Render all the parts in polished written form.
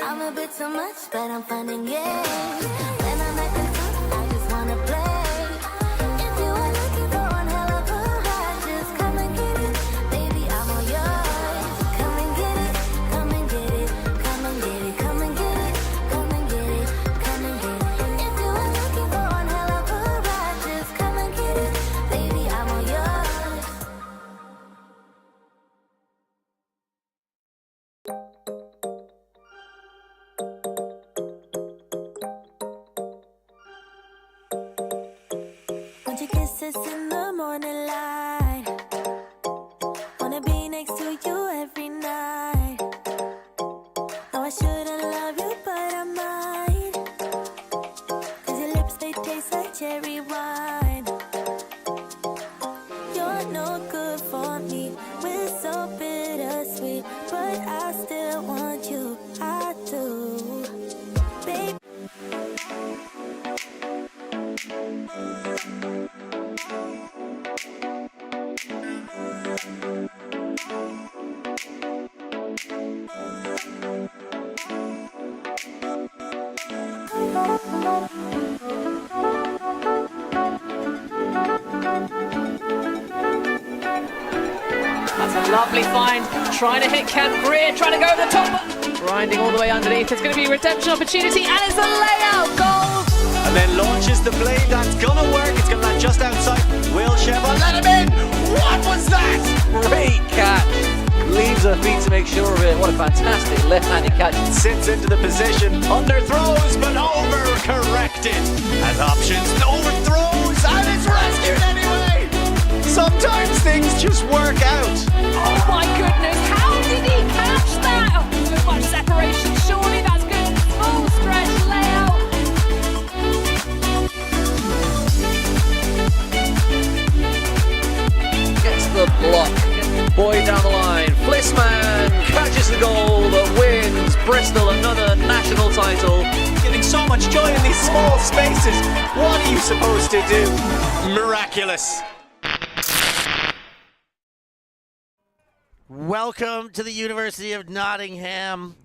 I'm a bit too much, but I'm finding it. When I'm at the top, I just wanna play. If you are looking for one hell of a ride, just come and get it. Baby, I'm all yours. Come and get it, come and get it, come and get it, come and get it, come and get it, come and get it. If you are looking for one hell of a ride, just come and get it. Baby, I'm all yours. Want your kisses in the morning light. Wanna be next to you every night. No, I shouldn't love you, but I might. 'Cause your lips, they taste like cherry wine. You're no good for me. We're so bittersweet, but I still want you. I do. Baby. That's a lovely find. Trying to hit Camp Greer, trying to go over the top. Grinding all the way underneath. It's going to be a redemption opportunity, and it's a layout goal. And then launches the blade. That's gonna work. It's gonna land just outside. Will Sheva let him in? What was that? Great catch. Leaves her feet to make sure of it. What a fantastic left-handed catch. Sits into the position. Underthrows, but over-corrected. Has options. Overthrows, and it's rescued anyway. Sometimes things just work out. Oh my goodness, how did he catch that? Oh, so much separation. Surely that's good. Full stretch layout. Gets the block. Boy down the line. Flissman catches the goal that wins Bristol another national title. Giving so much joy in these small spaces. What are you supposed to do? Miraculous. Welcome to the University of Nottingham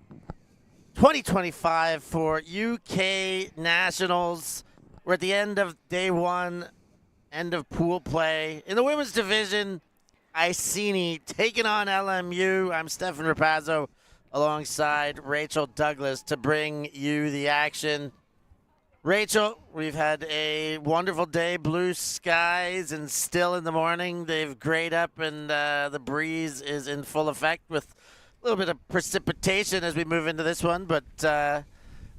2025 for UK Nationals. We're at the end of day one, end of pool play. In the women's division, Iceni taking on LMU. I'm Stefan Rapazzo alongside Rachel Douglas to bring you the action. Rachel, we've had a wonderful day, blue skies and still in the morning. They've grayed up and the breeze is in full effect with a little bit of precipitation as we move into this one. But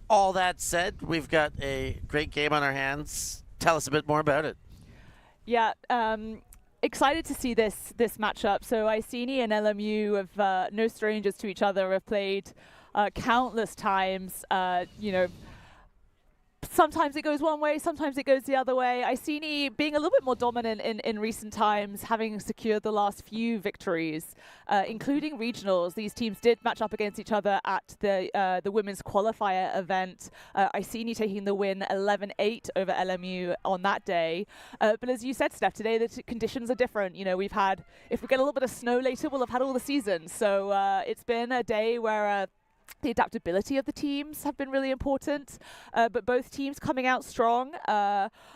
all that said, we've got a great game on our hands. Tell us a bit more about it. Yeah, excited to see this matchup. So Iceni and LMU have no strangers to each other, have played countless times, sometimes it goes one way, sometimes it goes the other way. Iceni being a little bit more dominant in recent times, having secured the last few victories, including regionals. These teams did match up against each other at the women's qualifier event. Iceni taking the win 11-8 over LMU on that day. But as you said, Steph, today the conditions are different. You know, we've had, if we get a little bit of snow later, we'll have had all the season. So it's been a day where the adaptability of the teams have been really important, but both teams coming out strong.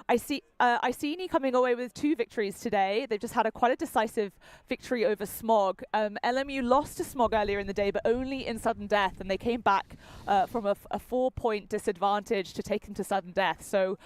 Iceni coming away with 2 victories today. They've just had quite a decisive victory over Smog. LMU lost to Smog earlier in the day, but only in sudden death, and they came back from a 4-point disadvantage to take them to sudden death. So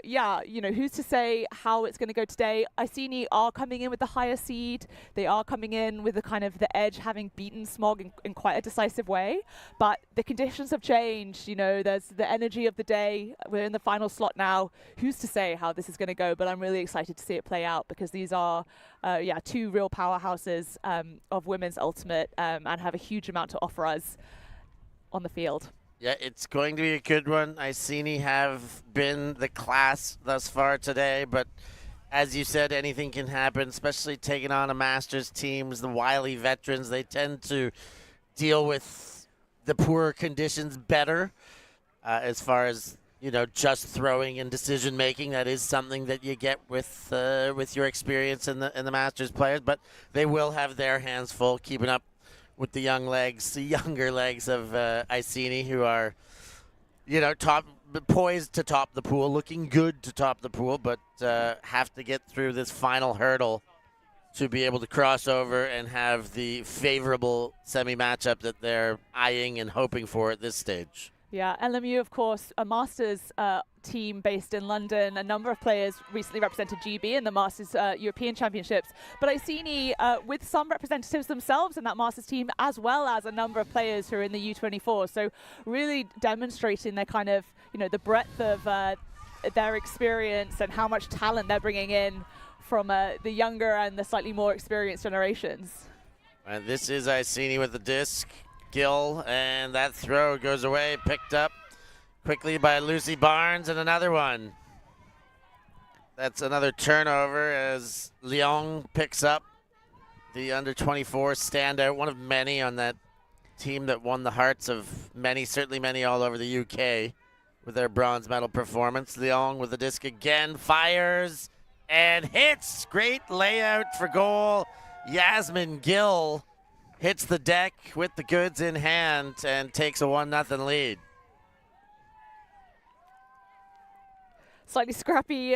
yeah, you know, who's to say how it's going to go today? Iceni are coming in with the higher seed. They are coming in with the kind of the edge, having beaten Smog in quite a decisive way. But the conditions have changed. You know, there's the energy of the day. We're in the final slot now. Who's to say how this is going to go? But I'm really excited to see it play out because these are, yeah, 2 real powerhouses of women's ultimate and have a huge amount to offer us on the field. Yeah, it's going to be a good one. Iceni have been the class thus far today, but as you said, anything can happen, especially taking on a Masters teams, the wily veterans. They tend to deal with the poorer conditions better as far as, you know, just throwing and decision making. That is something that you get with your experience in the Masters players, but they will have their hands full keeping up with the young legs, the younger legs of Iceni, who are, poised to top the pool, looking good to top the pool, but have to get through this final hurdle to be able to cross over and have the favorable semi-matchup that they're eyeing and hoping for at this stage. Yeah, LMU, of course, a Masters team based in London. A number of players recently represented GB in the Masters European Championships. But Iceni, with some representatives themselves in that Masters team, as well as a number of players who are in the U24. So really demonstrating their kind of, the breadth of their experience and how much talent they're bringing in from the younger and the slightly more experienced generations. And this is Iceni with the disc. Gill, and that throw goes away, picked up quickly by Lucy Barnes, and another one. That's another turnover as Lyon picks up the under-24 standout, one of many on that team that won the hearts of many, certainly many all over the UK with their bronze medal performance. Lyon with the disc again, fires and hits. Great layout for goal. Yasmin Gill hits the deck with the goods in hand and takes a 1-0 lead. Slightly scrappy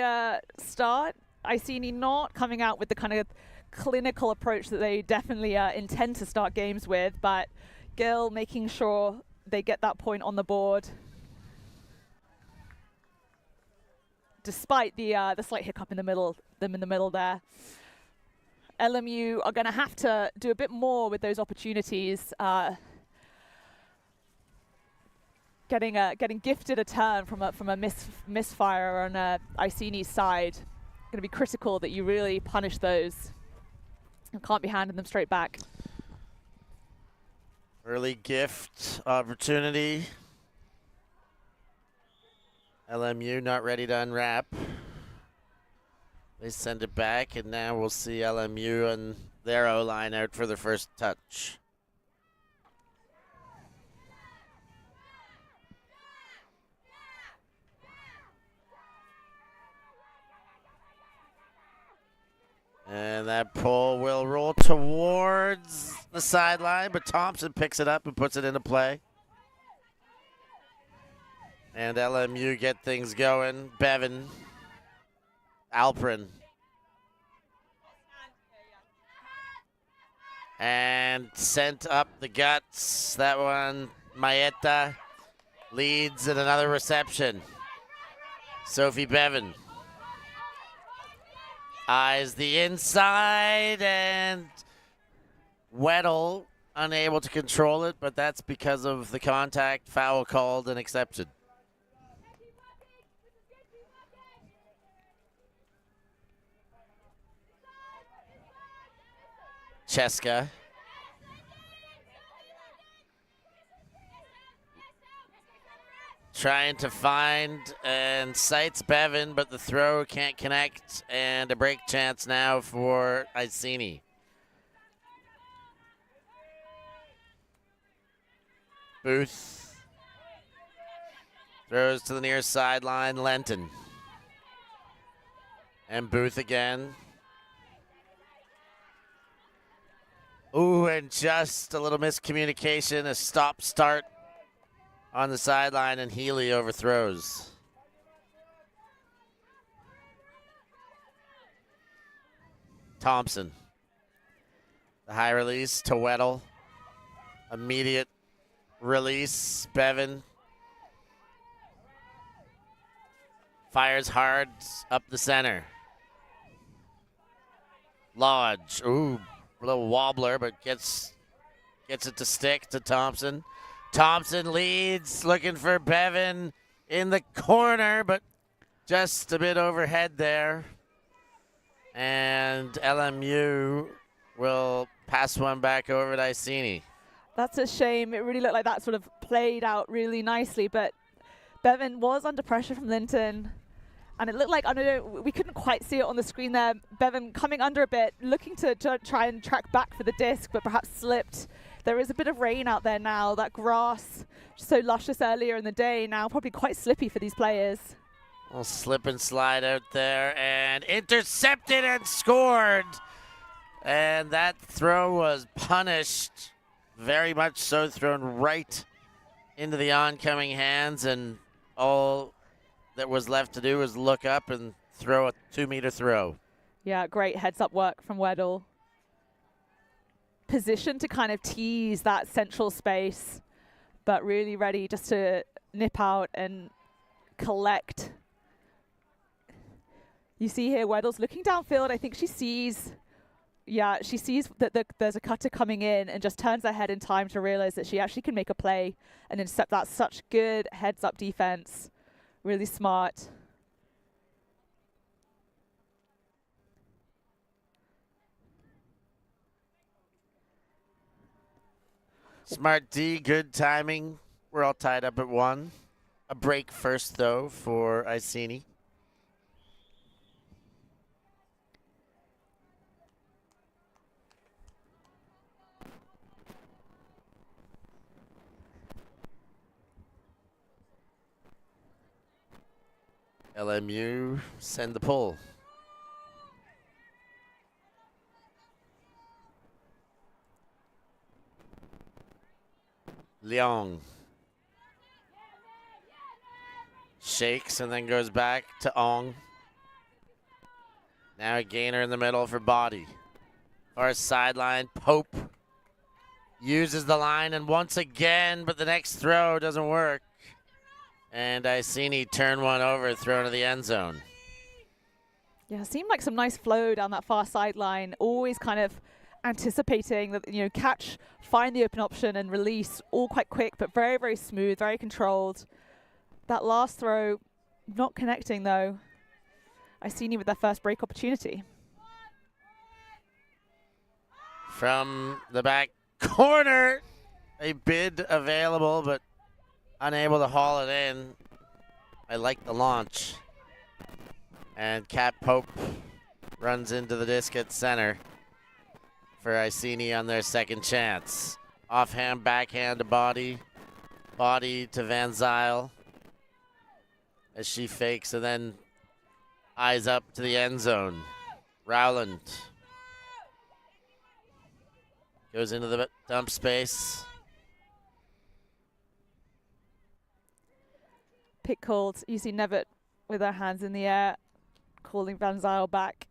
start. Iceni not coming out with the kind of clinical approach that they definitely intend to start games with, but Gill making sure they get that point on the board. Despite the slight hiccup in the middle there. LMU are going to have to do a bit more with those opportunities. Getting gifted a turn from a misfire on Iceni's side. Going to be critical that you really punish those. You can't be handing them straight back. Early gift opportunity. LMU not ready to unwrap. They send it back, and now we'll see LMU and their O-line out for the first touch. And that pull will roll towards the sideline, but Thompson picks it up and puts it into play. And LMU get things going. Bevan. Alprin. And sent up the guts. That one, Maeta leads at another reception. Sophie Bevan. Eyes the inside, and Weddle unable to control it, but that's because of the contact, foul called and accepted. Cheska. Trying to find and sights Bevan, but the throw can't connect, and a break chance now for Iceni. Booth throws to the near sideline, Lenton. And Booth again. Ooh, and just a little miscommunication, a stop-start on the sideline, and Healy overthrows. Thompson. The high release to Weddle. Immediate release, Bevan. Fires hard up the center. Lodge, ooh. A little wobbler, but gets it to stick to Thompson. Thompson leads, looking for Bevan in the corner, but just a bit overhead there. And LMU will pass one back over to Iceni. That's a shame. It really looked like that sort of played out really nicely, but Bevan was under pressure from Linton. And it looked like, I don't know, we couldn't quite see it on the screen there. Bevan coming under a bit, looking to try and track back for the disc, but perhaps slipped. There is a bit of rain out there now. That grass, so luscious earlier in the day, now probably quite slippy for these players. A little slip and slide out there, and intercepted and scored. And that throw was punished very much so thrown right into the oncoming hands, and all that was left to do was look up and throw a 2-meter throw. Yeah, great heads-up work from Weddle. Position to kind of tease that central space, but really ready just to nip out and collect. You see here, Weddle's looking downfield. I think she sees, she sees that there's a cutter coming in and just turns her head in time to realize that she actually can make a play and intercept that. Such good heads-up defense. Really smart. Smart D, good timing. We're all tied up at 1. A break first, though, for Iceni. LMU send the pull. Leong shakes and then goes back to Ong. Now a gainer in the middle for Body. Far sideline, Pope uses the line and once again, but the next throw doesn't work. And Iceni turn one over, throw to the end zone. Yeah, seemed like some nice flow down that far sideline. Always kind of anticipating that, catch, find the open option and release, all quite quick, but very, very smooth, very controlled. That last throw, not connecting though. Iceni with their first break opportunity. From the back corner, a bid available, but unable to haul it in. I like the launch. And Cat Pope runs into the disc at center for Iceni on their second chance. Offhand, backhand to Body. Body to Van Zyl as she fakes and then eyes up to the end zone. Rowland goes into the dump space. Pick called. You see Nevitt with her hands in the air, calling Van Zyl back.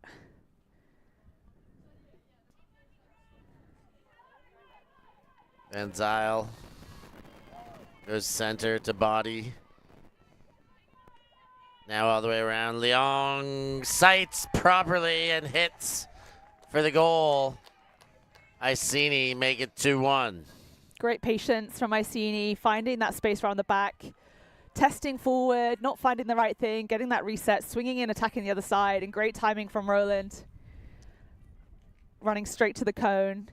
Van Zyl goes center to Body. Now all the way around. Leong sights properly and hits for the goal. Iceni make it 2-1. Great patience from Iceni, finding that space around the back, testing forward, not finding the right thing, getting that reset, swinging in, attacking the other side, and great timing from Roland. Running straight to the cone.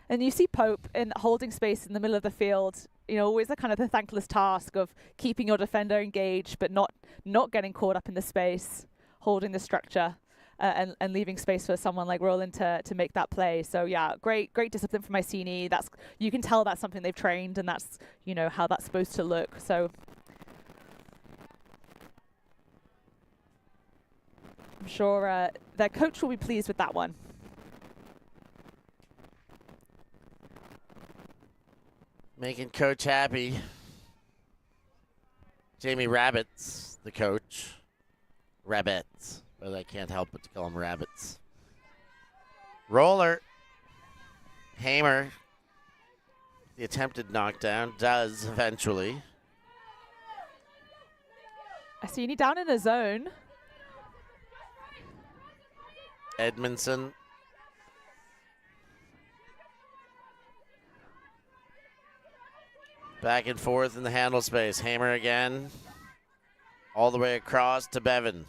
And you see Pope in holding space in the middle of the field. Always a kind of the thankless task of keeping your defender engaged, but not getting caught up in the space, holding the structure, and leaving space for someone like Roland to make that play. So yeah, great discipline from Iceni. You can tell that's something they've trained, and that's how that's supposed to look. So I'm sure their coach will be pleased with that one. Making coach happy. Jamie Rabbits, the coach. Rabbits. But I can't help but to call them Rabbits. Roller. Hamer. The attempted knockdown does eventually. Iceni down in a zone. Edmondson. Back and forth in the handle space. Hamer again. All the way across to Bevan.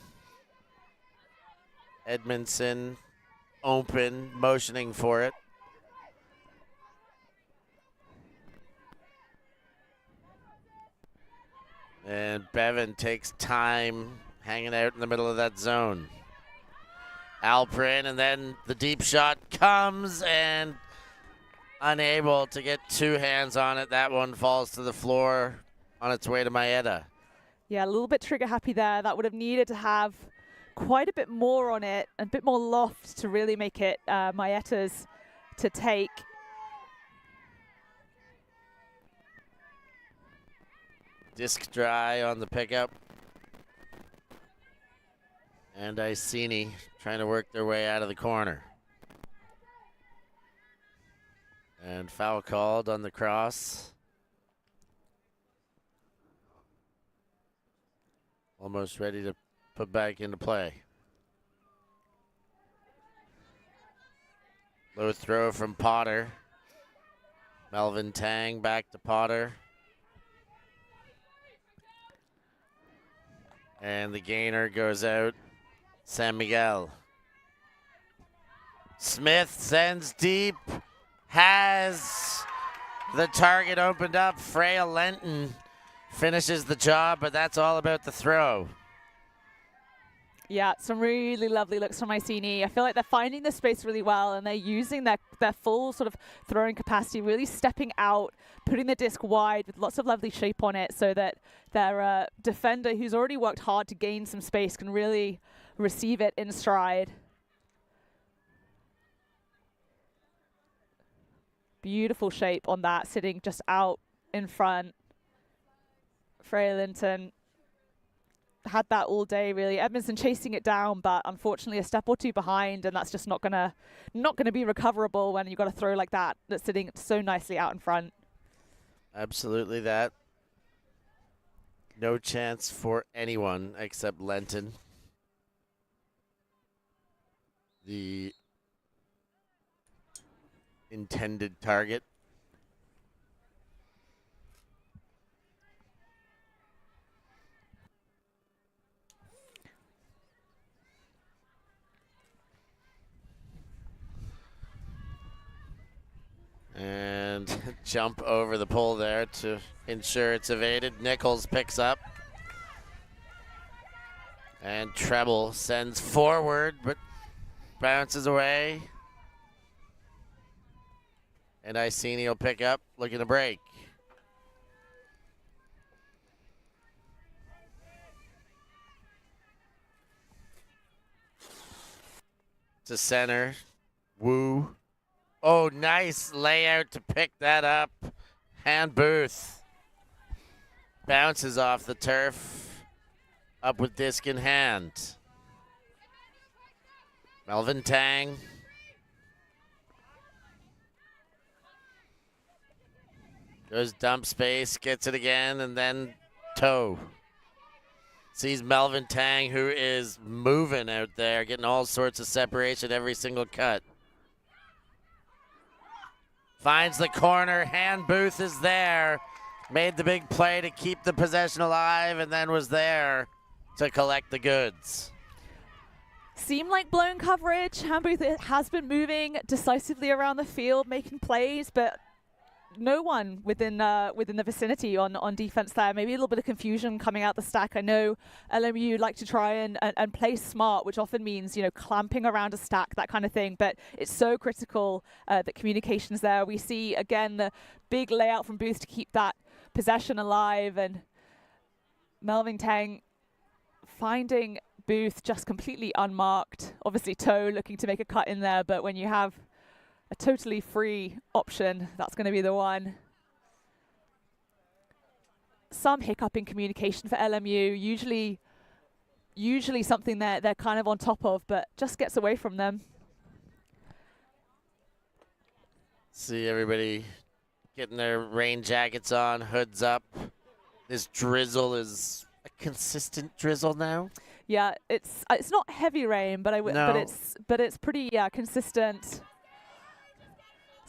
Edmondson open, motioning for it. And Bevan takes time hanging out in the middle of that zone. Alprin, and then the deep shot comes and unable to get two hands on it. That one falls to the floor on its way to Maeda. Yeah, a little bit trigger happy there. That would have needed to have quite a bit more on it, a bit more loft to really make it Maeda's to take. Disc dry on the pickup. And Iceni trying to work their way out of the corner. And foul called on the cross. Almost ready to put back into play. Low throw from Potter. Melvin Tsang back to Potter. And the gainer goes out. San Miguel. Smith sends deep. Has the target opened up. Freya Lenton finishes the job, but that's all about the throw. Yeah, some really lovely looks from Iceni. I feel like they're finding the space really well, and they're using their full sort of throwing capacity, really stepping out, putting the disc wide with lots of lovely shape on it so that their defender, who's already worked hard to gain some space, can really receive it in stride. Beautiful shape on that, sitting just out in front. Freya Linton had that all day, really. Edmondson chasing it down, but unfortunately a step or two behind, and that's just not gonna be recoverable when you've got a throw like that that's sitting so nicely out in front. Absolutely that. No chance for anyone except Lenton. The intended target. And jump over the pole there to ensure it's evaded. Nichols picks up. And Treble sends forward, but bounces away. And Iceni will pick up, looking to break. To center. Woo. Oh, nice layout to pick that up. Hand Booth. Bounces off the turf. Up with disc in hand. Melvin Tsang. Goes dump space, gets it again, and then toe. Sees Melvin Tsang, who is moving out there, getting all sorts of separation every single cut. Finds the corner. Hand Booth is there. Made the big play to keep the possession alive, and then was there to collect the goods. Seemed like blown coverage. Hand Booth has been moving decisively around the field, making plays, but no one within the vicinity on defense there. Maybe a little bit of confusion coming out the stack. I know LMU like to try and play smart, which often means, you know, clamping around a stack, that kind of thing. But it's so critical that communication's there. We see, again, the big layout from Booth to keep that possession alive. And Melvin Tsang finding Booth just completely unmarked. Obviously, Toe looking to make a cut in there. But when you have a totally free option, that's going to be the one. Some hiccup in communication for LMU, usually something they're kind of on top of, but just gets away from them. See everybody getting their rain jackets on, hoods up. This drizzle is a consistent drizzle now. Yeah, it's not heavy rain, but but it's pretty consistent.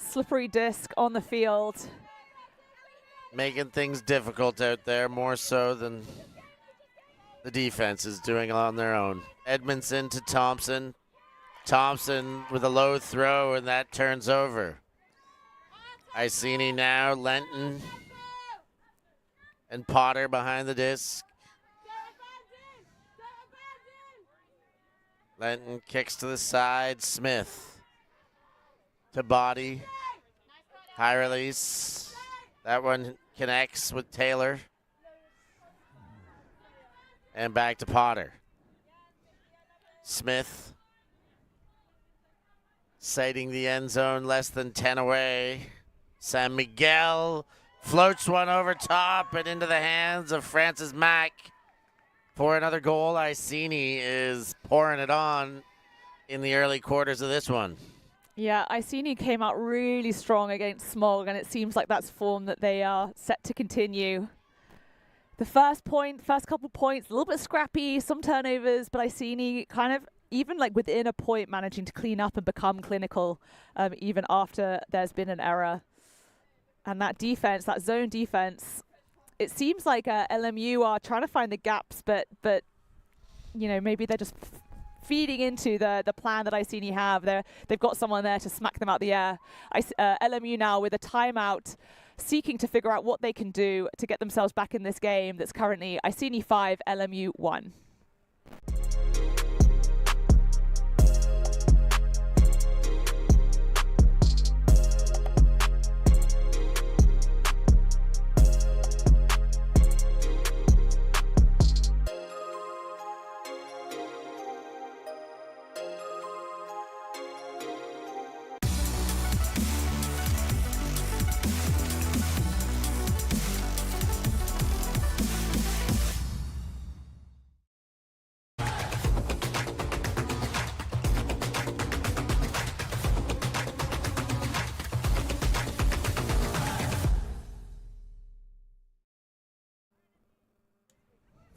Slippery disc on the field. Making things difficult out there, more so than the defense is doing on their own. Edmondson to Thompson. Thompson with a low throw, and that turns over. Iceni now, Lenton, and Potter behind the disc. Lenton kicks to the side. Smith to body. High release. That one connects with Taylor. And back to Potter. Smith sighting the end zone, less than 10 away. San Miguel Floats one over top and into the hands of Francis Mack for another goal. Iceni is pouring it on in the early quarters of this one. Yeah, Iceni came out really strong against Smog, and it seems like that's form that they are set to continue. The first couple points, a little bit scrappy, some turnovers, but Iceni kind of, even like within a point, managing to clean up and become clinical, even after there's been an error. And that defense, that zone defense, it seems like LMU are trying to find the gaps, but you know, maybe they're just feeding into the plan that Iceni have. They've got someone there to smack them out the air. LMU now with a timeout, seeking to figure out what they can do to get themselves back in this game that's currently Iceni 5, LMU 1.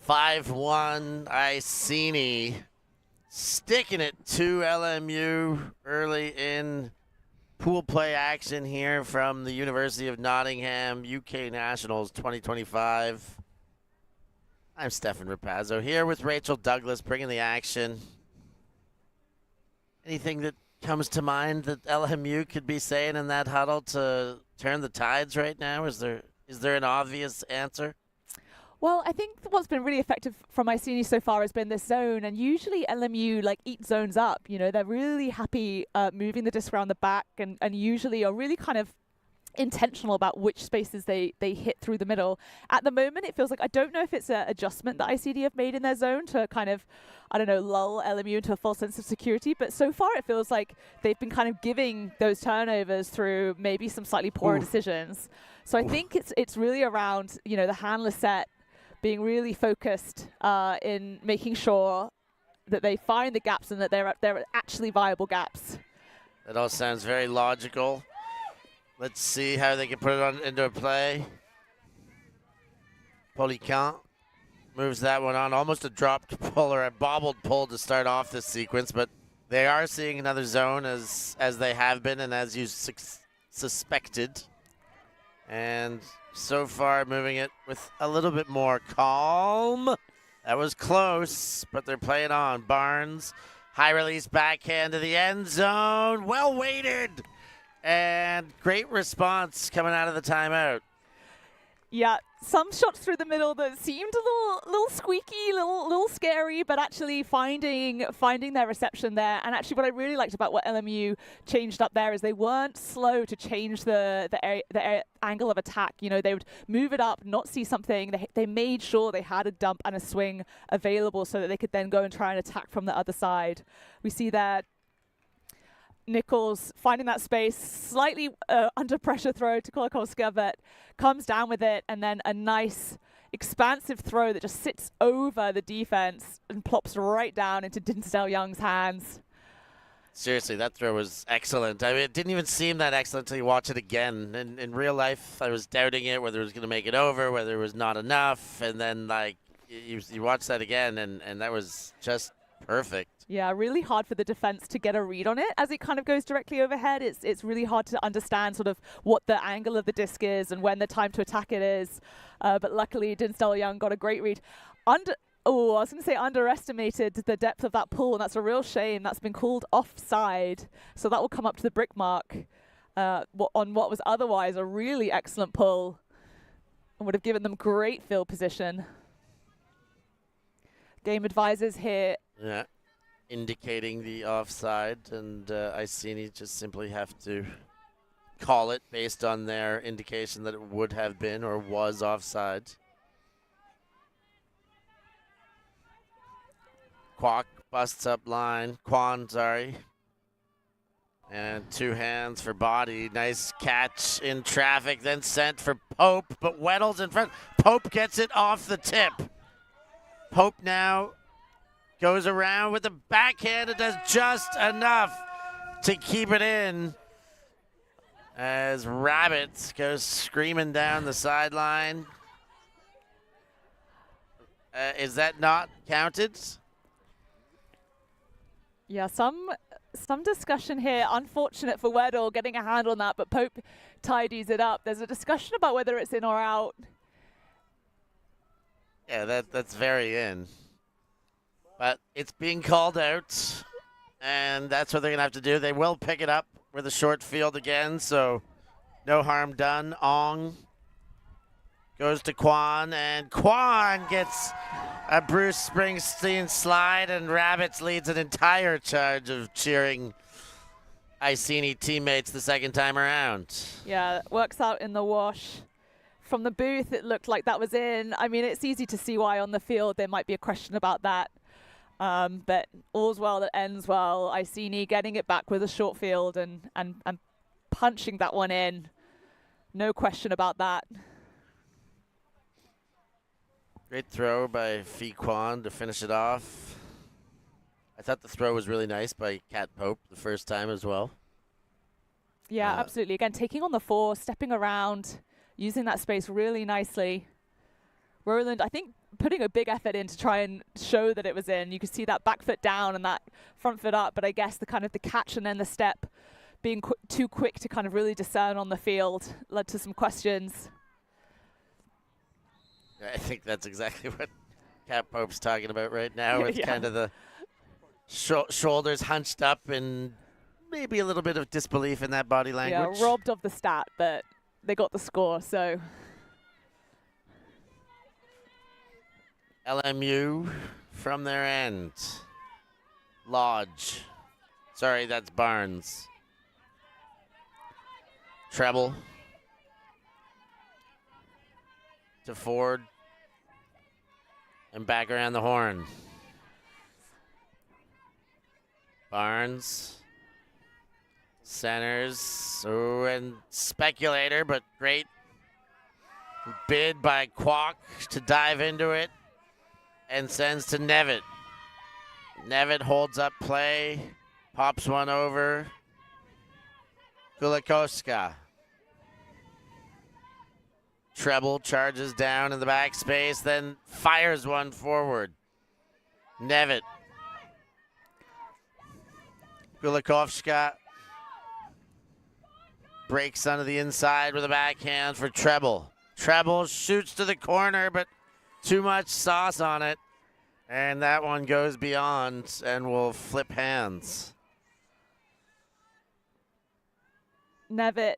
5-1, Iceni sticking it to LMU early in pool play action here from the University of Nottingham, UK Nationals 2025. I'm Stefan Rapazzo here with Rachel Douglas bringing the action. Anything that comes to mind that LMU could be saying in that huddle to turn the tides right now? Is there an obvious answer? Well, I think what's been really effective from Iceni so far has been this zone, and usually LMU like eat zones up. You know, they're really happy moving the disc around the back, and usually are really kind of intentional about which spaces they hit through the middle. At the moment, it feels like, I don't know if it's an adjustment that Iceni have made in their zone to kind of, I don't know, lull LMU into a false sense of security, but so far it feels like they've been kind of giving those turnovers through maybe some slightly poorer decisions. So I think it's really around, you know, the handler set being really focused in making sure that they find the gaps and that they're actually viable gaps. That all sounds very logical. Let's see how they can put it on into a play. Poliquin moves that one on. Almost a dropped pull or a bobbled pull to start off this sequence, but they are seeing another zone as they have been and as you suspected. And so far moving it with a little bit more calm. That was close, but they're playing on. Barnes, high release backhand to the end zone. Well weighted. And great response coming out of the timeout. Yeah, some shots through the middle that seemed a little squeaky, little scary, but actually finding their reception there. And actually, what I really liked about what LMU changed up there is they weren't slow to change the angle of attack. You know, they would move it up, not see something. They made sure they had a dump and a swing available so that they could then go and try and attack from the other side. We see that Nichols finding that space, slightly under pressure throw to Kolakowska, but comes down with it, and then a nice expansive throw that just sits over the defense and plops right down into Dinsdale Young's hands. Seriously, that throw was excellent. I mean, it didn't even seem that excellent until you watch it again. In real life, I was doubting it, whether it was going to make it over, whether it was not enough, and then like you watch that again, and that was just perfect. Yeah, really hard for the defense to get a read on it as it kind of goes directly overhead. It's really hard to understand sort of what the angle of the disc is and when the time to attack it is. But luckily, Dinsdale Young got a great read. I was going to say underestimated the depth of that pull, and that's a real shame. That's been called offside. So that will come up to the brick mark on what was otherwise a really excellent pull and would have given them great field position. Game advisors here. Yeah, indicating the offside, and Iceni just simply have to call it based on their indication that it would have been or was offside. Quan busts up line. And And 2 hands for body. Nice catch in traffic, then sent for Pope, but Weddle's in front. Pope gets it off the tip. Pope now goes around with the backhand and does just enough to keep it in as Rabbit goes screaming down the sideline. Is that not counted? Yeah, some discussion here. Unfortunate for Weddle getting a hand on that, but Pope tidies it up. There's a discussion about whether it's in or out. Yeah, that's very in. But it's being called out, and that's what they're going to have to do. They will pick it up with a short field again, so no harm done. Ong goes to Quan, and Quan gets a Bruce Springsteen slide, and Rabbits leads an entire charge of cheering Iceni teammates the second time around. Yeah, it works out in the wash. From the booth, it looked like that was in. I mean, it's easy to see why on the field there might be a question about that. But all's well that ends well. Iceni getting it back with a short field and punching that one in. No question about that. Great throw by Phi Quan to finish it off. I thought the throw was really nice by Cat Pope the first time as well. Yeah, absolutely. Again, taking on the 4, stepping around, using that space really nicely. Roland, I think, putting a big effort in to try and show that it was in. You could see that back foot down and that front foot up, but I guess the kind of the catch and then the step being too quick to kind of really discern on the field led to some questions. I think that's exactly what Cat Pope's talking about right now. With kind of the shoulders hunched up and maybe a little bit of disbelief in that body language. Yeah, robbed of the stat, but they got the score, so. LMU from their end. Lodge. Sorry, that's Barnes. Treble. To Ford. And back around the horn. Barnes. Centers. Oh, and speculator, but great bid by Kwok to dive into it. And sends to Nevitt. Nevitt holds up play. Pops one over. Kulikowska. Treble charges down in the backspace, then fires one forward. Nevitt. Kulikowska breaks onto the inside with a backhand for Treble. Treble shoots to the corner, but too much sauce on it. And that one goes beyond and will flip hands. Nevitt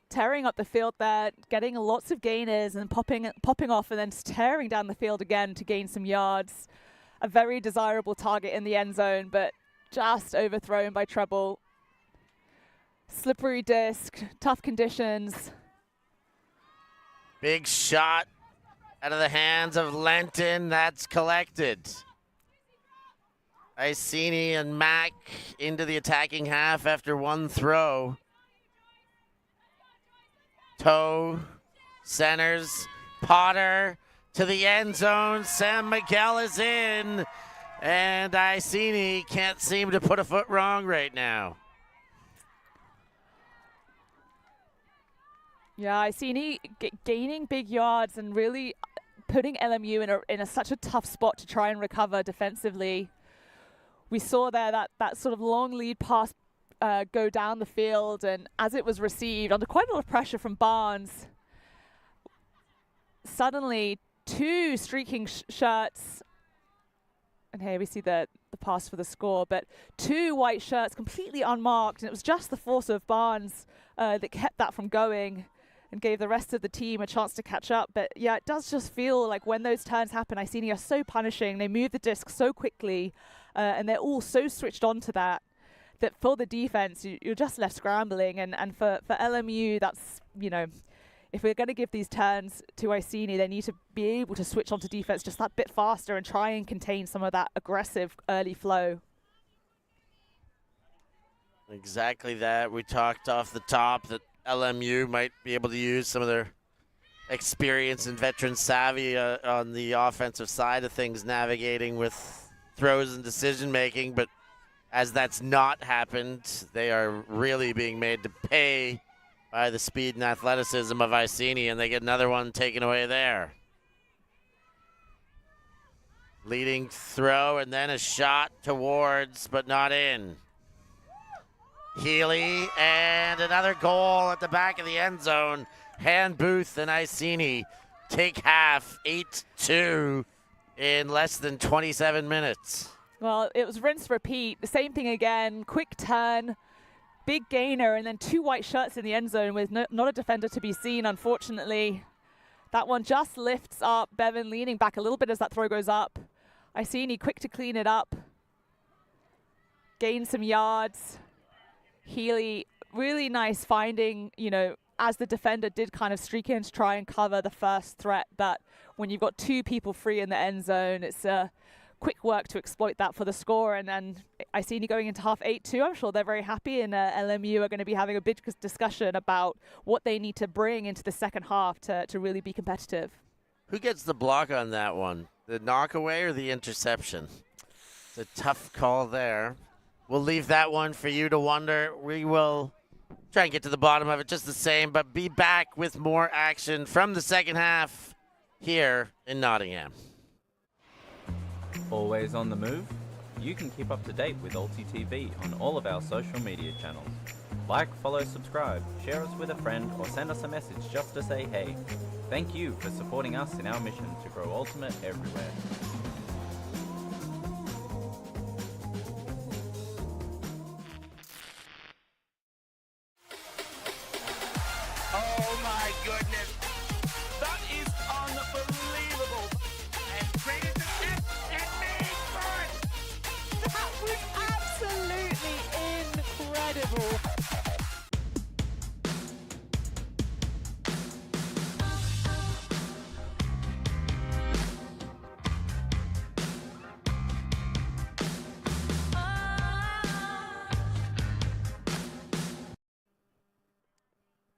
tearing up the field there, getting lots of gainers and popping off and then tearing down the field again to gain some yards. A very desirable target in the end zone, but just overthrown by Treble. Slippery disc, tough conditions. Big shot out of the hands of Lenton. That's collected. Iceni and Mack into the attacking half after one throw. Toe, centers, Potter to the end zone. Sam Mickael is in, and Iceni can't seem to put a foot wrong right now. Yeah, Iceni gaining big yards and really putting LMU in such a tough spot to try and recover defensively. We saw there that sort of long lead pass go down the field, and as it was received under quite a lot of pressure from Barnes, suddenly 2 streaking shirts, and here we see the pass for the score, but 2 white shirts completely unmarked, and it was just the force of Barnes that kept that from going and gave the rest of the team a chance to catch up. But yeah, it does just feel like when those turns happen, Iceni are so punishing. They move the disc so quickly, and they're all so switched on to that for the defense, you're just left scrambling. And for LMU, that's, you know, if we're going to give these turns to Iceni, they need to be able to switch onto defense just that bit faster and try and contain some of that aggressive early flow. Exactly that. We talked off the top that LMU might be able to use some of their experience and veteran savvy on the offensive side of things, navigating with throws and decision making. But as that's not happened, they are really being made to pay by the speed and athleticism of Iceni, and they get another one taken away there. Leading throw and then a shot towards, but not in. Healy and another goal at the back of the end zone. Han Booth and Iceni take half, 8-2 in less than 27 minutes. Well, it was rinse repeat. The same thing again. Quick turn, big gainer, and then 2 white shirts in the end zone with not a defender to be seen, unfortunately. That one just lifts up. Bevan leaning back a little bit as that throw goes up. Iceni quick to clean it up. Gain some yards. Healy, really nice finding, you know, as the defender did kind of streak in to try and cover the first threat. But when you've got 2 people free in the end zone, it's quick work to exploit that for the score. And then Iceni going into half 8-2. I'm sure they're very happy, and LMU are going to be having a big discussion about what they need to bring into the second half to really be competitive. Who gets the block on that one? The knockaway or the interception? It's a tough call there. We'll leave that one for you to wonder. We will try and get to the bottom of it just the same, but be back with more action from the second half here in Nottingham. Always on the move? You can keep up to date with ULTI.TV on all of our social media channels. Like, follow, subscribe, share us with a friend, or send us a message just to say hey. Thank you for supporting us in our mission to grow Ultimate everywhere. Oh my goodness. That is unbelievable. And created the shift and made for it. That was absolutely incredible.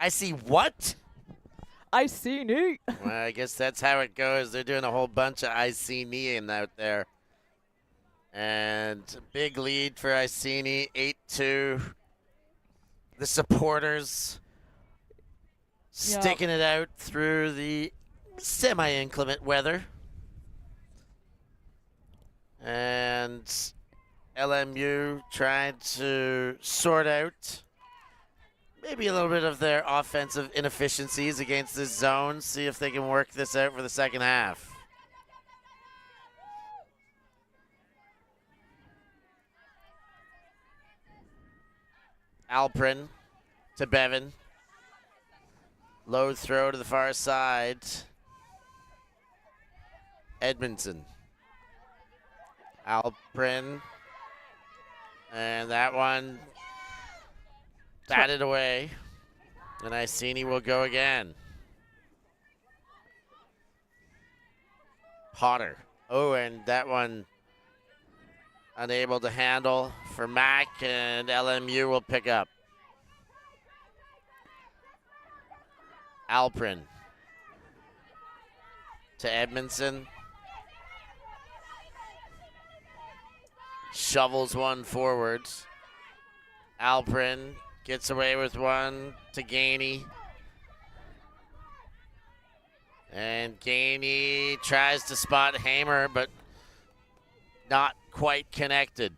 I see what? Iceni. Well, I guess that's how it goes. They're doing a whole bunch of Iceni out there. And big lead for Iceni, 8-2. The supporters sticking it out through the semi-inclement weather. And LMU trying to sort out maybe a little bit of their offensive inefficiencies against this zone. See if they can work this out for the second half. Alprin to Bevan. Low throw to the far side. Edmondson. Alprin. And that one batted away. And Iceni will go again. Potter. Oh, and that one unable to handle for Mac, and LMU will pick up. Alprin to Edmondson. Shovels one forwards. Alprin gets away with one to Gainey. And Gainey tries to spot Hamer, but not quite connected.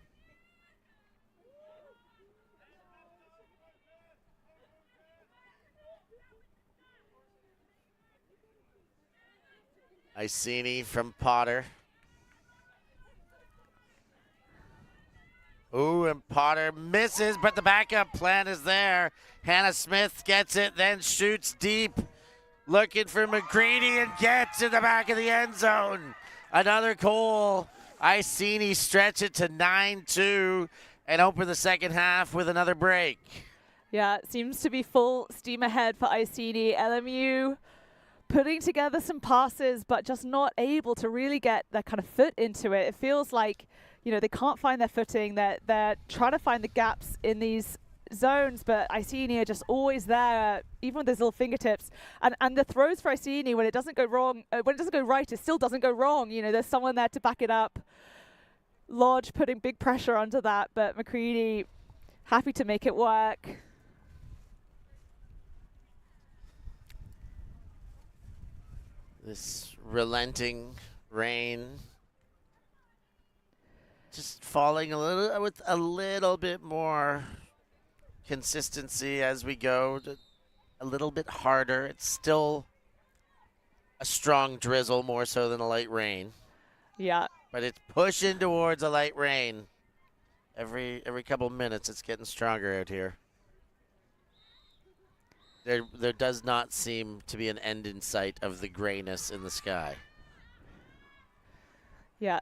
Iceni from Potter. Ooh, and Potter misses, but the backup plan is there. Hannah Smith gets it, then shoots deep. Looking for McGreedy and gets in the back of the end zone. Another goal. Iceni stretch it to 9-2 and open the second half with another break. Yeah, it seems to be full steam ahead for Iceni. LMU putting together some passes, but just not able to really get that kind of foot into it. It feels like, you know, they can't find their footing. They're trying to find the gaps in these zones, but Iceni are just always there, even with those little fingertips. And the throws for Iceni, when it doesn't go wrong, when it doesn't go right, it still doesn't go wrong. You know, there's someone there to back it up. Lodge putting big pressure onto that, but McCready happy to make it work. This relenting rain just falling with a little bit more consistency as we go, a little bit harder. It's still a strong drizzle, more so than a light rain. Yeah. But it's pushing towards a light rain. Every couple minutes, it's getting stronger out here. There does not seem to be an end in sight of the grayness in the sky. Yeah.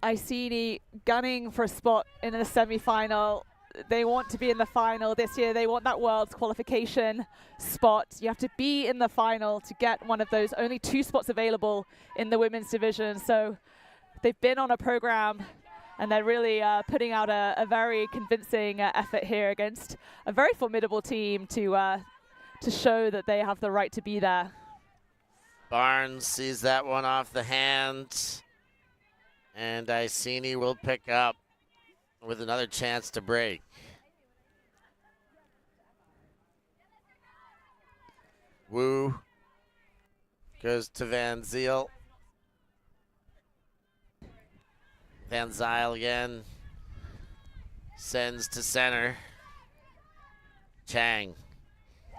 Iceni gunning for a spot in the semi-final. They want to be in the final this year. They want that world's qualification spot. You have to be in the final to get one of those. Only 2 spots available in the women's division. So they've been on a program, and they're really putting out a very convincing effort here against a very formidable team to show that they have the right to be there. Barnes sees that one off the hand, and Iceni will pick up with another chance to break. Wu goes to Van Zyl. Van Zyl again. Sends to center. Tsang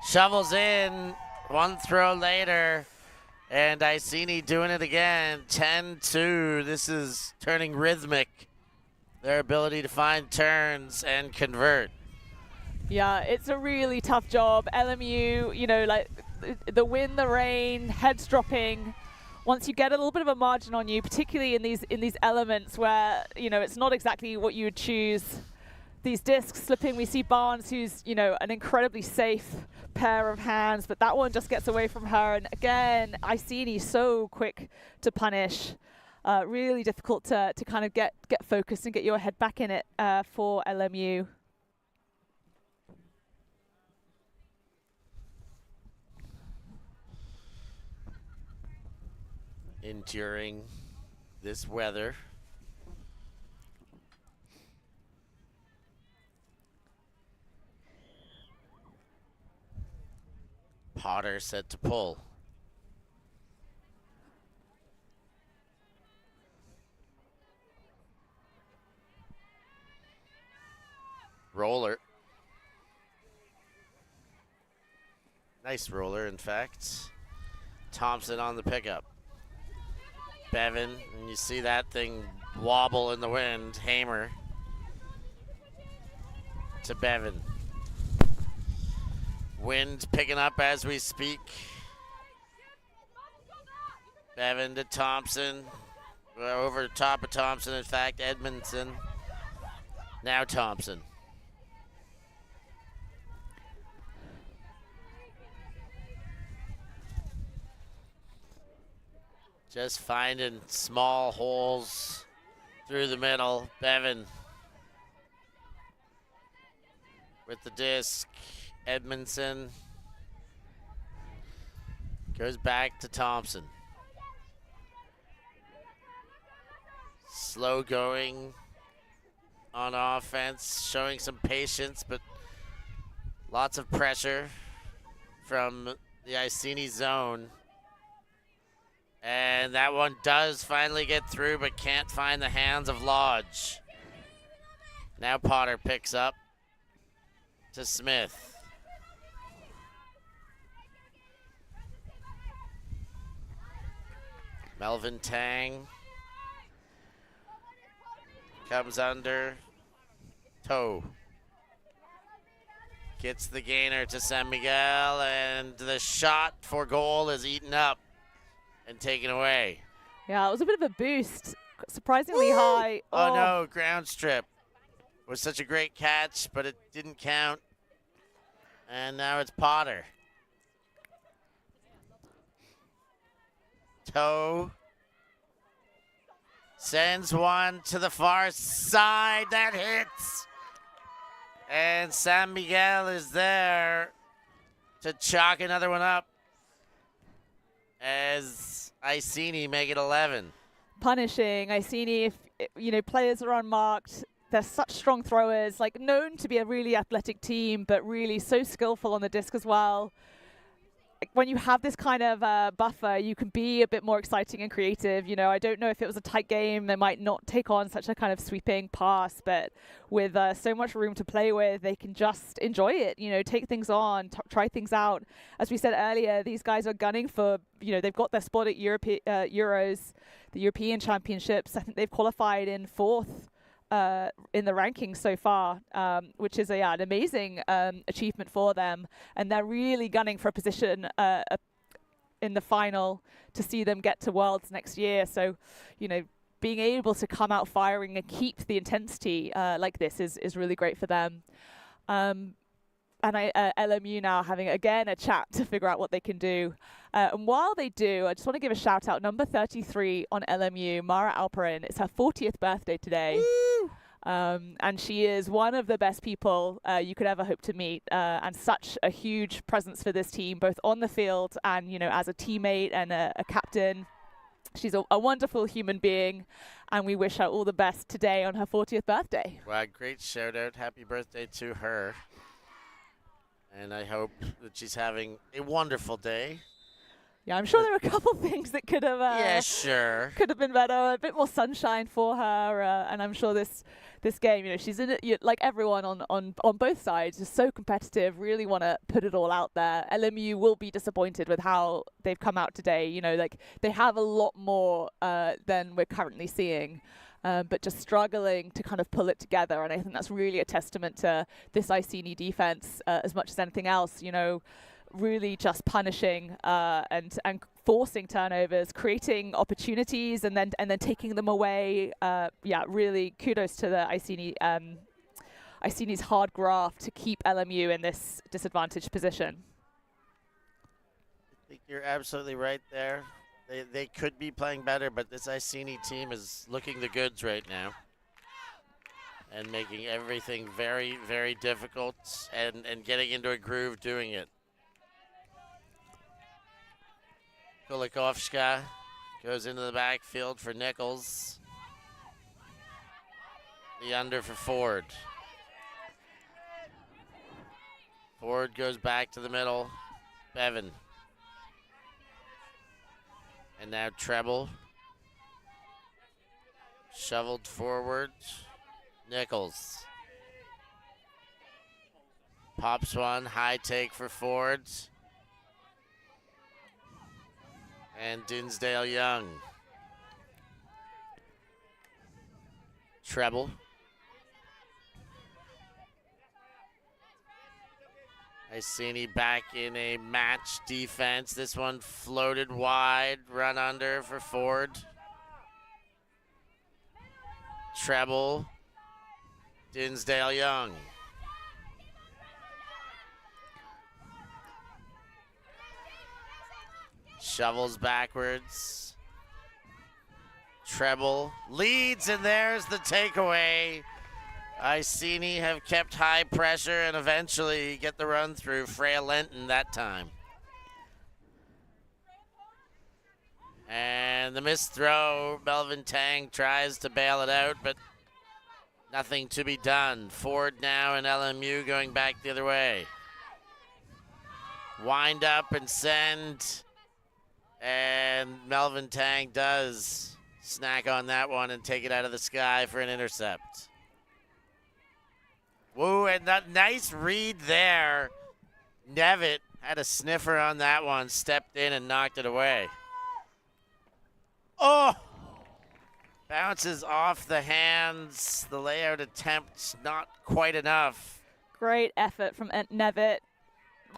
shovels in. One throw later. And Iceni doing it again. 10-2. This is turning rhythmic. Their ability to find turns and convert. Yeah, it's a really tough job. LMU, you know, like the wind, the rain, heads dropping. Once you get a little bit of a margin on you, particularly in these elements where, you know, it's not exactly what you would choose. These discs slipping. We see Barnes, who's, you know, an incredibly safe pair of hands, but that one just gets away from her. And again, Iceni so quick to punish. Really difficult to kind of get focused and get your head back in it for LMU. Enduring this weather. Potter set to pull. Roller. Nice roller, in fact. Thompson on the pickup. Bevan, and you see that thing wobble in the wind. Hamer to Bevan. Wind picking up as we speak. Bevan to Thompson. Over top of Thompson, in fact, Edmondson. Now Thompson. Just finding small holes through the middle. Bevan with the disc. Edmondson goes back to Thompson. Slow going on offense, showing some patience, but lots of pressure from the Iceni zone. And that one does finally get through, but can't find the hands of Lodge. Now Potter picks up to Smith. Melvin Tang comes under. Toe gets the gainer to San Miguel, and the shot for goal is eaten up and taken away. Yeah, it was a bit of a boost. Surprisingly high. Oh no, ground strip. It was such a great catch, but it didn't count. And now it's Potter. Toe Sends one to the far side. That hits. And San Miguel is there to chalk another one up as Iceni make it 11. Punishing Iceni if, players are unmarked. They're such strong throwers, like known to be a really athletic team, but really so skillful on the disc as well. Like, when you have this kind of buffer, you can be a bit more exciting and creative. I don't know if it was a tight game, they might not take on such a kind of sweeping pass, but with so much room to play with, they can just enjoy it, take things on, try things out. As we said earlier, these guys are gunning for, they've got their spot at Euros, the European Championships. I think they've qualified in 4th in the rankings so far, which is an amazing achievement for them. And they're really gunning for a position in the final to see them get to Worlds next year. So, being able to come out firing and keep the intensity like this is really great for them. And LMU now having, again, a chat to figure out what they can do. And while they do, I just want to give a shout out. Number 33 on LMU, Mara Alperin. It's her 40th birthday today. And she is one of the best people you could ever hope to meet, and such a huge presence for this team, both on the field and, as a teammate and a captain. She's a wonderful human being, and we wish her all the best today on her 40th birthday. Well, great shout out. Happy birthday to her. And I hope that she's having a wonderful day. Yeah, I'm sure there are a couple things that could have could have been better. A bit more sunshine for her, and I'm sure this game, she's in it. Like everyone on both sides, is so competitive. Really want to put it all out there. LMU will be disappointed with how they've come out today. Like they have a lot more than we're currently seeing. But just struggling to kind of pull it together. And I think that's really a testament to this Iceni defense as much as anything else, really just punishing and forcing turnovers, creating opportunities and then taking them away. Really kudos to the Iceni's hard graft to keep LMU in this disadvantaged position. I think you're absolutely right there. They could be playing better, but this Iceni team is looking the goods right now and making everything very, very difficult and getting into a groove doing it. Kulikovska goes into the backfield for Nichols. The under for Ford. Ford goes back to the middle. Bevan. And now treble. Shoveled forward. Nichols. Pops one. High take for Ford. And Dinsdale Young. Treble. Iceni back in a match defense. This one floated wide, run under for Ford. Treble. Dinsdale Young. Shovels backwards. Treble leads, and there's the takeaway. Iceni have kept high pressure and eventually get the run through. Freya Lenton that time. And the missed throw. Melvin Tang tries to bail it out, but nothing to be done. Ford now and LMU going back the other way. Wind up and send. And Melvin Tang does snack on that one and take it out of the sky for an intercept. Woo, and that nice read there. Nevitt had a sniffer on that one, stepped in and knocked it away. Oh! Bounces off the hands. The layout attempt not quite enough. Great effort from Nevitt.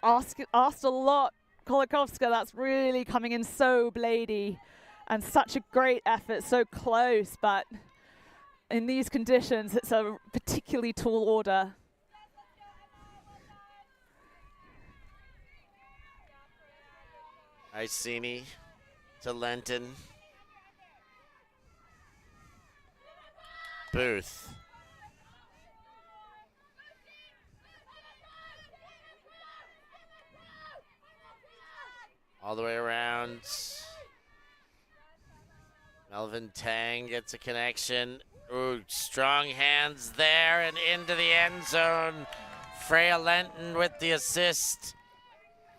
Asked a lot. Kulikovska, that's really coming in so blady. And such a great effort, so close, but in these conditions, it's a particularly tall order. Iceni to Lenton. booth. All the way around. Melvin Tsang gets a connection. Ooh, strong hands there and into the end zone. Freya Lenton with the assist.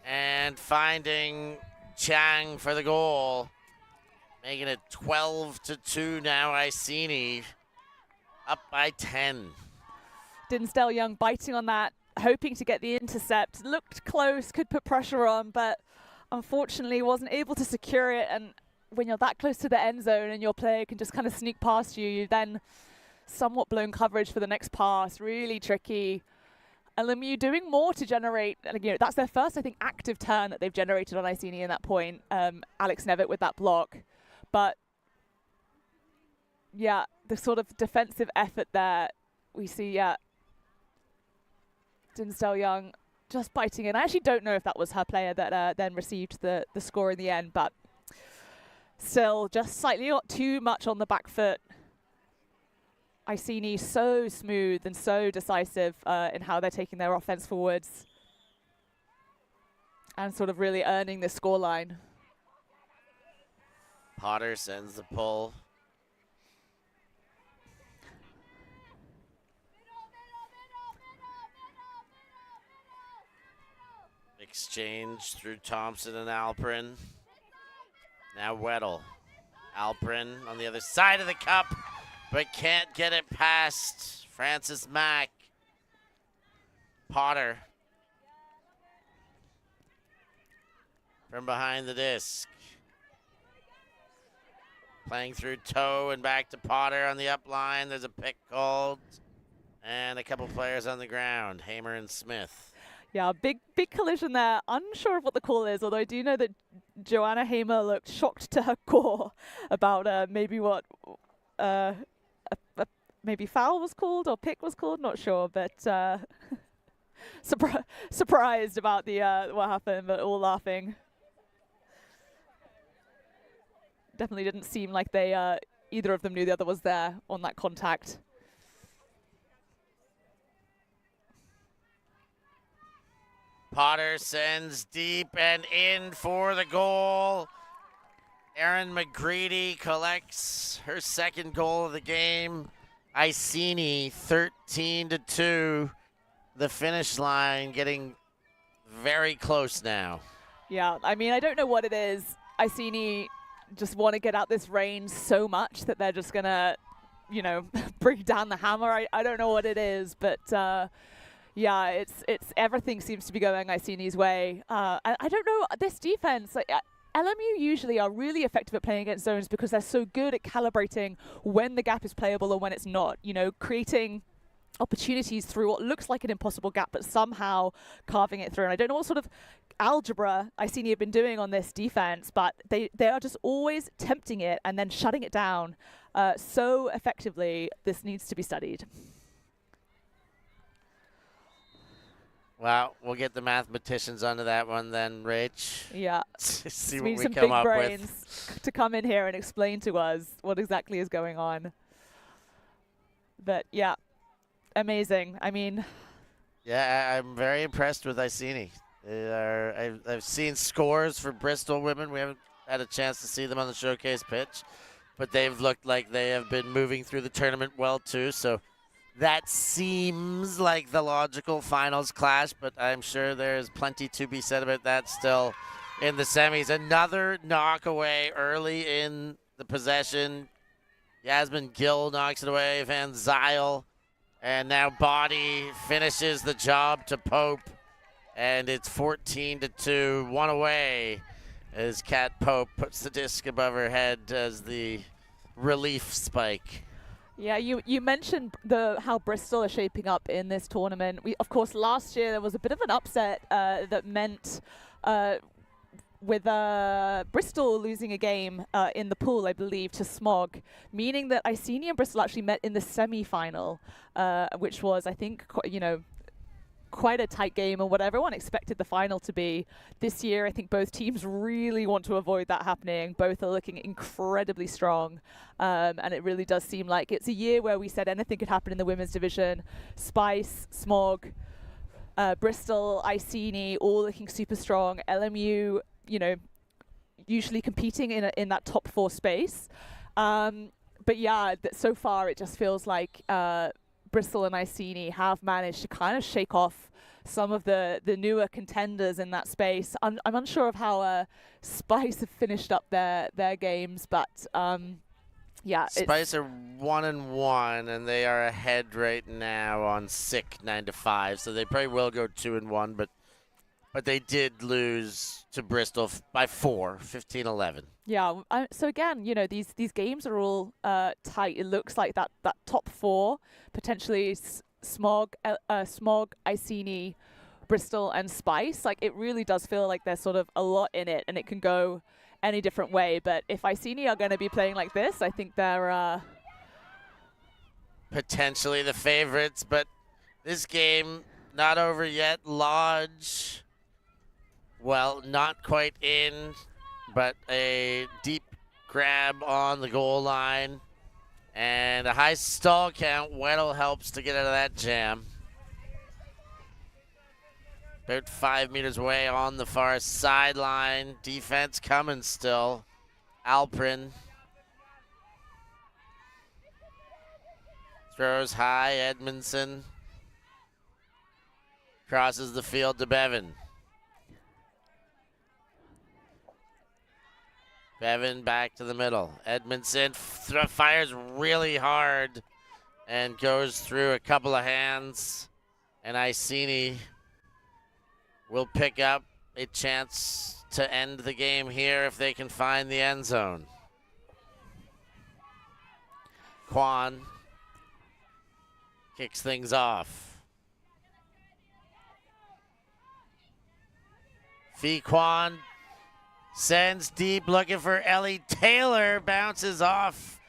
And finding Tsang for the goal. Making it 12-2 now. Iceni up by 10. Dinsdale Young biting on that, hoping to get the intercept. Looked close, could put pressure on, but unfortunately wasn't able to secure it. And when you're that close to the end zone and your player can just kind of sneak past you, you then somewhat blown coverage for the next pass. Really tricky. LMU doing more to generate, and you know, that's their first, I think, active turn that they've generated on Iceni in that point. Alex Nevitt with that block. But yeah, the sort of defensive effort there, we see, yeah, Dinsdale Young just biting in. I actually don't know if that was her player that then received the score in the end, but still just slightly too much on the back foot. Iceni so smooth and so decisive in how they're taking their offense forwards and sort of really earning the scoreline. Potter sends the pull. Exchange through Thompson and Alperin. Now Weddle. Alperin on the other side of the cup, but can't get it past Francis Mack. Potter from behind the disc. Playing through Toe and back to Potter on the up line. There's a pick called. And a couple players on the ground, Hamer and Smith. Yeah, big collision there. Unsure of what the call is, although I do know that Joanna Hamer looked shocked to her core about maybe what maybe foul was called or pick was called, not sure, but surprised about the what happened, but all laughing. Definitely didn't seem like they either of them knew the other was there on that contact. Potter sends deep and in for the goal. Erin McGreedy collects her second goal of the game. Iceni 13-2. The finish line getting very close now. Yeah, I mean, I don't know what it is. Iceni just want to get out this range so much that they're just going to, you know, bring down the hammer. I don't know what it is, but yeah, it's everything seems to be going Iceni's way. I don't know, this defense, like, LMU usually are really effective at playing against zones because they're so good at calibrating when the gap is playable or when it's not. You know, creating opportunities through what looks like an impossible gap, but somehow carving it through. And I don't know what sort of algebra Iceni have been doing on this defense, but they are just always tempting it and then shutting it down so effectively. This needs to be studied. Well, we'll get the mathematicians onto that one then, Rach. Yeah. See we what need we some come big up brains with. to come in here and explain to us what exactly is going on. But yeah, amazing. I mean, yeah, I'm very impressed with Iceni. I've seen scores for Bristol women. We haven't had a chance to see them on the showcase pitch, but they've looked like they have been moving through the tournament well too. So that seems like the logical finals clash, but I'm sure there's plenty to be said about that still in the semis. Another knockaway early in the possession. Yasmin Gill knocks it away. Van Zyl. And now Body finishes the job to Pope. And it's 14-2, one away as Kat Pope puts the disc above her head as the relief spike. yeah, you mentioned how Bristol are shaping up in this tournament. Of course, last year there was a bit of an upset that meant with Bristol losing a game in the pool, I believe, to Smog, meaning that Iceni and Bristol actually met in the semi-final, which was, I think, you know, quite a tight game and what everyone expected the final to be. This year, I think both teams really want to avoid that happening. Both are looking incredibly strong. And it really does seem like it's a year where we said anything could happen in the women's division. Spice, Smog, Bristol, Iceni, all looking super strong. LMU, you know, usually competing in that top 4 space. But yeah, so far it just feels like Bristol and Iceni have managed to kind of shake off some of the newer contenders in that space. I'm unsure of how Spice have finished up their games, but yeah. Spice are 1-1, and they are ahead right now on SICK 9-5. So they probably will go 2-1, but they did lose to Bristol by 4, 15-11. Yeah. So again, you know, these games are all tight. It looks like that top 4 potentially Smog, Iceni, Bristol, and Spice. Like, it really does feel like there's sort of a lot in it, and it can go any different way. But if Iceni are going to be playing like this, I think they're potentially the favorites. But this game not over yet. Lodge, well, not quite in, but a deep grab on the goal line. And a high stall count. Weddle helps to get out of that jam. About 5 meters away on the far sideline. Defense coming still. Alprin throws high. Edmondson crosses the field to Bevan. Bevan back to the middle. Edmondson fires really hard and goes through a couple of hands. And Iceni will pick up a chance to end the game here if they can find the end zone. Quan kicks things off. Fee Quan sends deep, looking for Ellie Taylor. Bounces off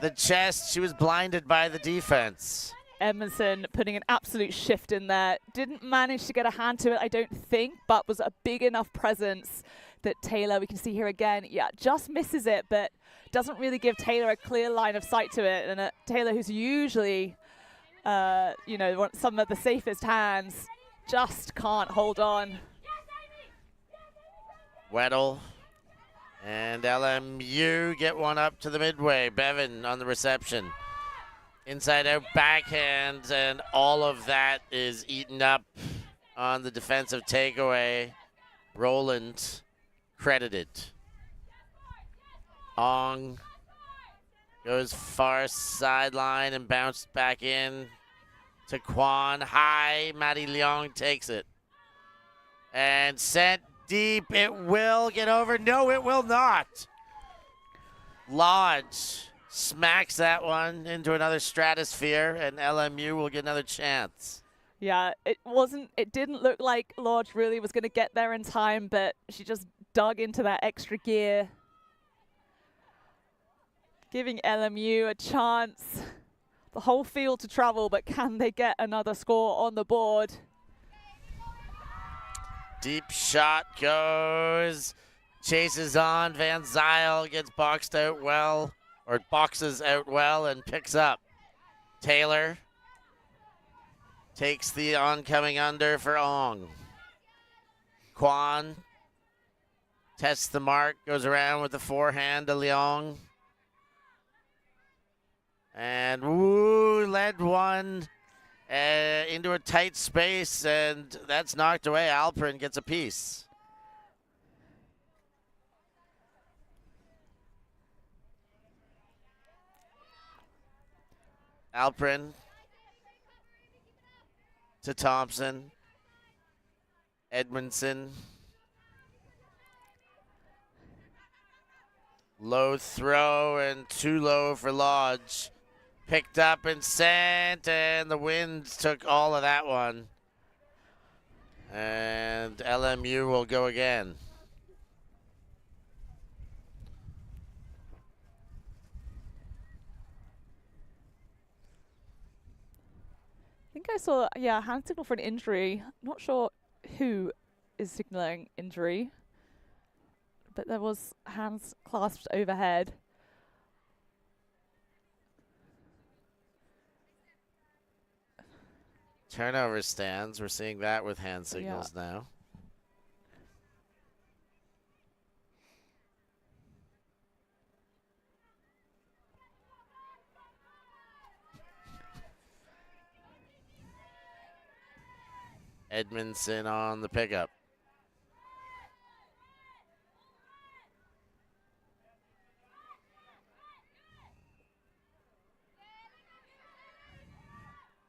the chest. She was blinded by the defense. Edmondson putting an absolute shift in there. Didn't manage to get a hand to it, I don't think, but was a big enough presence that Taylor, we can see here again, yeah, just misses it, but doesn't really give Taylor a clear line of sight to it. And Taylor, who's usually, you know, some of the safest hands, just can't hold on. Weddle and LMU get one up to the midway. Bevan on the reception. Inside out backhand, and all of that is eaten up on the defensive takeaway. Roland credited. Ong goes far sideline and bounced back in to Quan. High, Matty Leong takes it. And sent deep. It will get over. No, it will not. Lodge smacks that one into another stratosphere, and LMU will get another chance. Yeah, it didn't look like Lodge really was going to get there in time, but she just dug into that extra gear, giving LMU a chance. The whole field to travel, but can they get another score on the board? Deep shot goes, chases on. Van Zyl gets boxed out well, or boxes out well and picks up. Taylor takes the oncoming under for Ong. Quan tests the mark, goes around with the forehand to Leong. And woo, led one into a tight space, and that's knocked away. Alprin gets a piece. Alprin to Thompson. Edmondson. Low throw and too low for Lodge. Picked up and sent, and the wind took all of that one. And LMU will go again. I think I saw, yeah, hand signal for an injury. Not sure who is signaling injury, but there was hands clasped overhead. Turnover stands. We're seeing that with hand signals now. Edmondson on the pickup.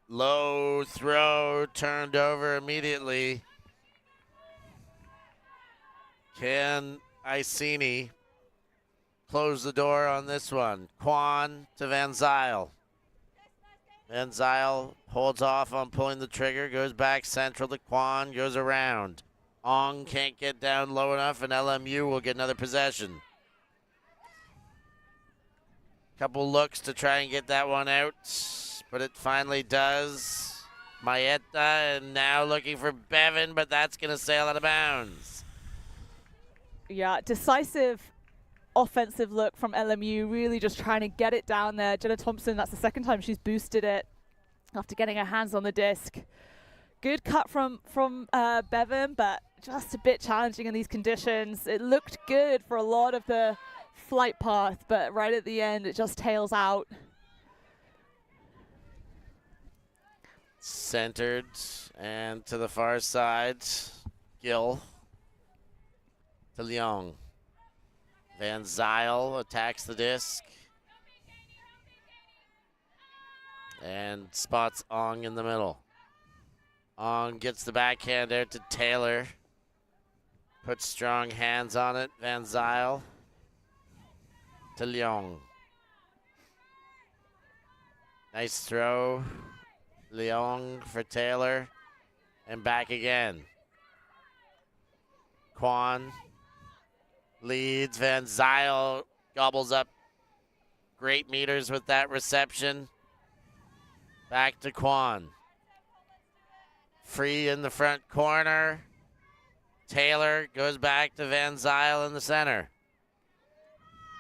Low throw, turned over immediately. Can Iceni close the door on this one? Quan to Van Zyl. Van Zyl holds off on pulling the trigger, goes back central to Quan, goes around. Ong can't get down low enough, and LMU will get another possession. Couple looks to try and get that one out, but it finally does. Maeta, and now looking for Bevan, but that's going to sail out of bounds. Yeah, decisive offensive look from LMU, really just trying to get it down there. Jenna Thompson, that's the second time she's boosted it after getting her hands on the disc. Good cut from Bevan, but just a bit challenging in these conditions. It looked good for a lot of the flight path, but right at the end, it just tails out. Centered and to the far side, Gill to Leong. Van Zyl attacks the disc and spots Ong in the middle. Ong gets the backhand out to Taylor. Puts strong hands on it. Van Zyl to Leong. Nice throw. Leong for Taylor. And back again. Quan leads. Van Zyl gobbles up great meters with that reception. Back to Quan. Free in the front corner. Taylor goes back to Van Zyl in the center.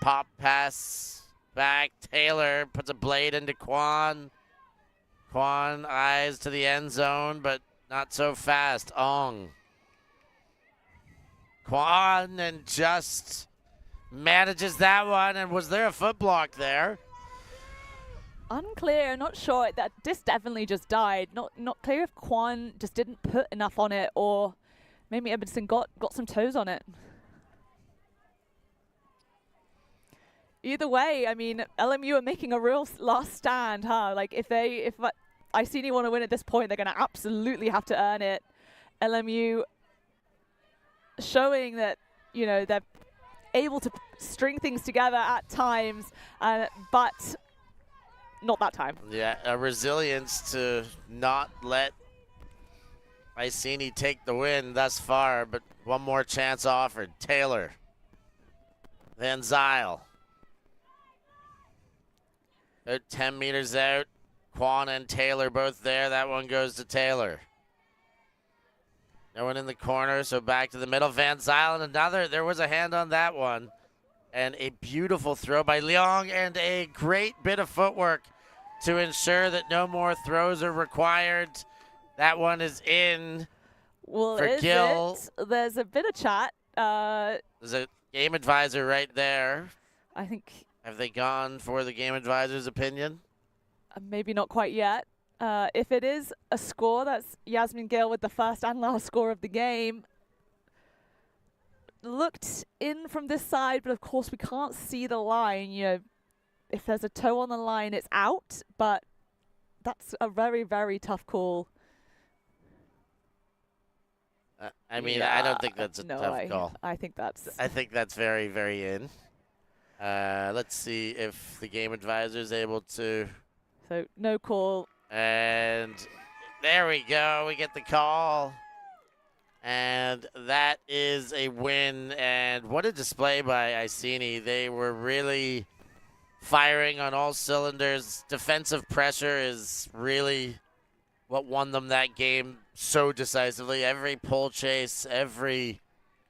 Pop pass back. Taylor puts a blade into Quan. Quan eyes to the end zone, but not so fast. Ong. Quan and just manages that one. And was there a foot block there? Unclear, not sure. That disc definitely just died. Not clear if Quan just didn't put enough on it, or maybe Edmondson got some toes on it. Either way, I mean, LMU are making a real last stand, huh? Like if Iceni want to win at this point, they're going to absolutely have to earn it. LMU showing that, you know, they're able to string things together at times, but not that time. Yeah, a resilience to not let Iceni take the win thus far, but one more chance offered. Taylor. Van Zyl. About 10 meters out. Quan and Taylor both there. That one goes to Taylor. No one in the corner, so back to the middle. Van Zyl and another. There was a hand on that one. And a beautiful throw by Leong and a great bit of footwork to ensure that no more throws are required. That one is in for Gill. There's a bit of chat. There's a game advisor right there. I think. Have they gone for the game advisor's opinion? Maybe not quite yet. If it is a score, that's Yasmin Gill with the first and last score of the game. Looked in from this side, but of course we can't see the line. You know, if there's a toe on the line, it's out, but that's a very, very tough call. I mean, yeah, I don't think that's a tough call. I think that's very, very in. Let's see if the game advisor is able to. So no call. And there we go. We get the call. And that is a win. And what a display by Iceni. They were really firing on all cylinders. Defensive pressure is really what won them that game so decisively. Every pole chase, every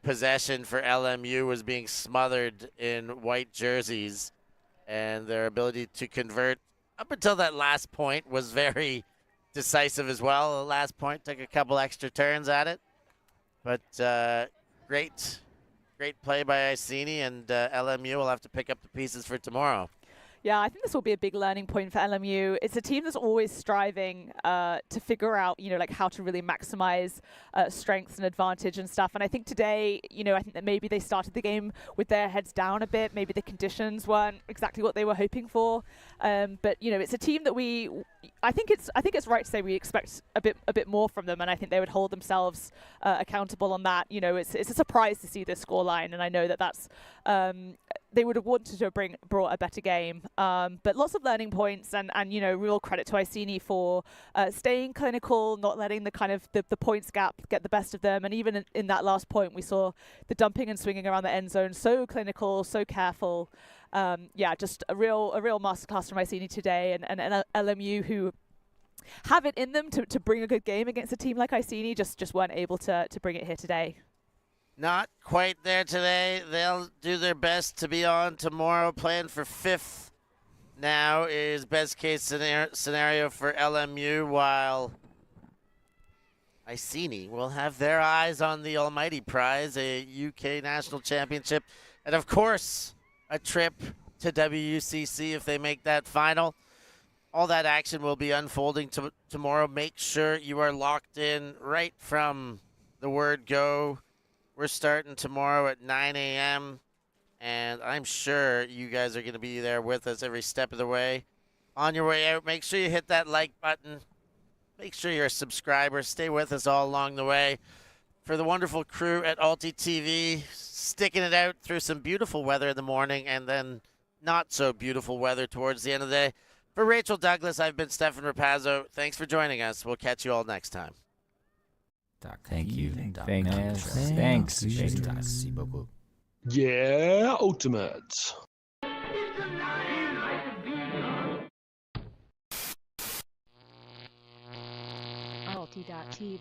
possession for LMU was being smothered in white jerseys, and their ability to convert up until that last point was very decisive as well. The last point took a couple extra turns at it, but great play by Iceni, and LMU will have to pick up the pieces for tomorrow. Yeah, I think this will be a big learning point for LMU. It's a team that's always striving to figure out, like how to really maximize strengths and advantage and stuff. And I think today, I think that maybe they started the game with their heads down a bit. Maybe the conditions weren't exactly what they were hoping for. But it's a team that I think it's right to say we expect a bit more from them, and I think they would hold themselves accountable on that. It's a surprise to see this scoreline, and I know that that's they would have wanted to brought a better game. But lots of learning points, and real credit to Iceni for staying clinical, not letting the points gap get the best of them. And even in that last point, we saw the dumping and swinging around the end zone, so clinical, so careful. Just a real masterclass from Iceni today, and LMU, who have it in them to bring a good game against a team like Iceni, just weren't able to bring it here today. Not quite there today. They'll do their best to be on tomorrow. Playing for 5th now is best case scenario for LMU, while Iceni will have their eyes on the almighty prize, a UK National Championship, and of course a trip to WUCC if they make that final. All that action will be unfolding tomorrow. Make sure you are locked in right from the word go. We're starting tomorrow at 9 a.m., and I'm sure you guys are going to be there with us every step of the way. On your way out, make sure you hit that like button. Make sure you're a subscriber. Stay with us all along the way. For the wonderful crew at ULTI.TV, sticking it out through some beautiful weather in the morning and then not so beautiful weather towards the end of the day. For Rachel Douglas, I've been Stefan Rapazzo. Thanks for joining us. We'll catch you all next time. Thank you. Thanks. Yeah, Ultimate. ULTI.TV.